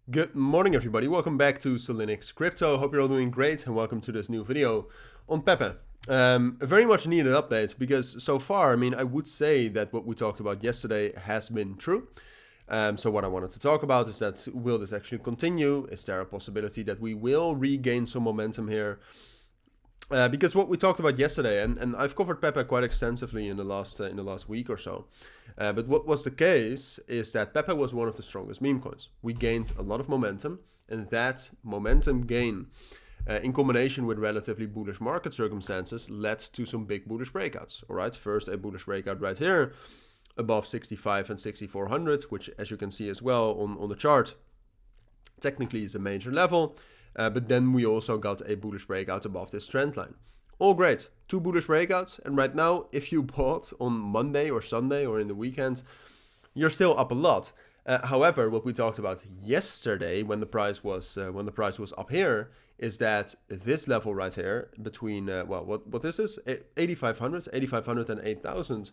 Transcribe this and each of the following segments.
Good morning, everybody. Welcome back to Cilinix Crypto. Hope you're all doing great and welcome to this new video on Pepe. A very much needed update because so far, I would say that what we talked about yesterday has been true. So what I wanted to talk about is that will this actually continue? Is there a possibility that we will regain some momentum here? Because what we talked about yesterday, and I've covered Pepe quite extensively in the last week or so, but what was the case is that Pepe was one of the strongest meme coins. We gained a lot of momentum, and that momentum gain, in combination with relatively bullish market circumstances, led to some big bullish breakouts. All right, first a bullish breakout right here, above 65 and 6400, which, as you can see as well on the chart, technically is a major level. But then we also got a bullish breakout above this trend line. All great, two bullish breakouts. And right now, if you bought on Monday or Sunday or in the weekend, you're still up a lot. However, what we talked about yesterday when the price was up here is that this level right here between what is this 8,500 and 8,000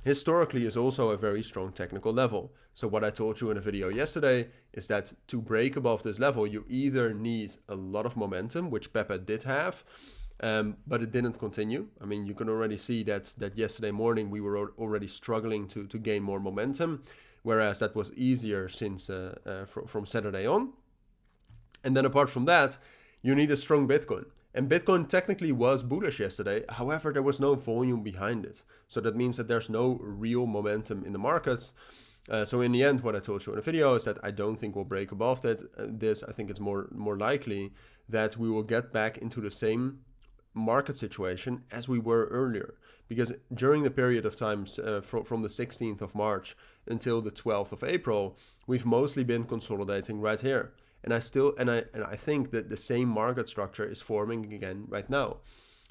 historically is also a very strong technical level. So what I told you in a video yesterday is that to break above this level, you either need a lot of momentum, which Pepe did have, but it didn't continue. You can already see that yesterday morning we were already struggling to gain more momentum, whereas that was easier since from Saturday on. And then apart from that, you need a strong Bitcoin. And Bitcoin technically was bullish yesterday. However, there was no volume behind it. So that means that there's no real momentum in the markets. So in the end, what I told you in the video is that I don't think we'll break above that. I think it's more likely that we will get back into the same market situation as we were earlier. Because during the period of time from the 16th of March until the 12th of April, we've mostly been consolidating right here. And I think that the same market structure is forming again right now.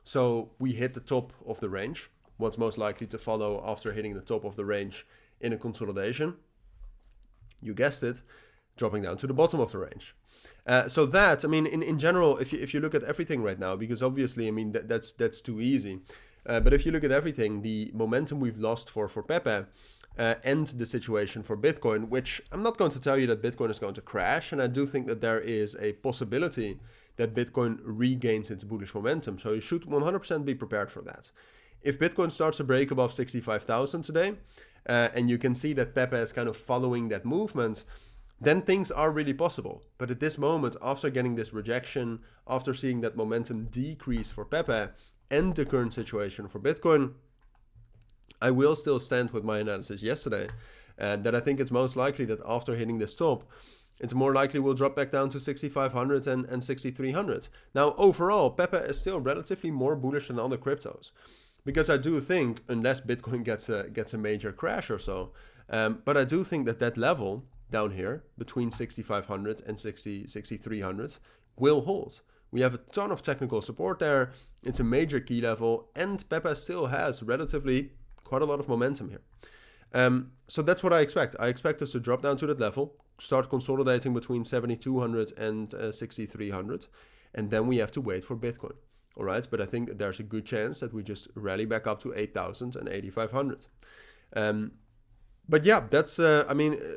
So we hit the top of the range. What's most likely to follow after hitting the top of the range in a consolidation? You guessed it, dropping down to the bottom of the range. So that, in general, if you look at everything right now, because obviously, that's too easy. But if you look at everything, the momentum we've lost for Pepe, and the situation for Bitcoin, which I'm not going to tell you that Bitcoin is going to crash, and I do think that there is a possibility that Bitcoin regains its bullish momentum, so you should 100% be prepared for that. If Bitcoin starts to break above 65,000 today, and you can see that Pepe is kind of following that movement, then things are really possible. But at this moment, after getting this rejection, after seeing that momentum decrease for Pepe and the current situation for Bitcoin, I will still stand with my analysis yesterday, that I think it's most likely that after hitting this top, it's more likely we'll drop back down to 6,500 and 6,300. Now, overall, Pepe is still relatively more bullish than other cryptos, because I do think, unless Bitcoin gets a major crash or so, but I do think that level down here between 6,500 and 6,300 will hold. We have a ton of technical support there. It's a major key level, and Pepe still has relatively quite a lot of momentum here. So that's what I expect. I expect us to drop down to that level, start consolidating between 7,200 and 6,300, and then we have to wait for Bitcoin. All right, but I think that there's a good chance that we just rally back up to 8,000 and 8,500. But yeah, that's, a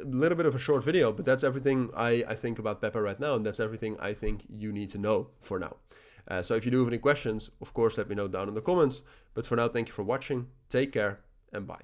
little bit of a short video, but that's everything I think about Pepe right now, and that's everything I think you need to know for now. So if you do have any questions, of course, let me know down in the comments. But for now, thank you for watching. Take care and bye.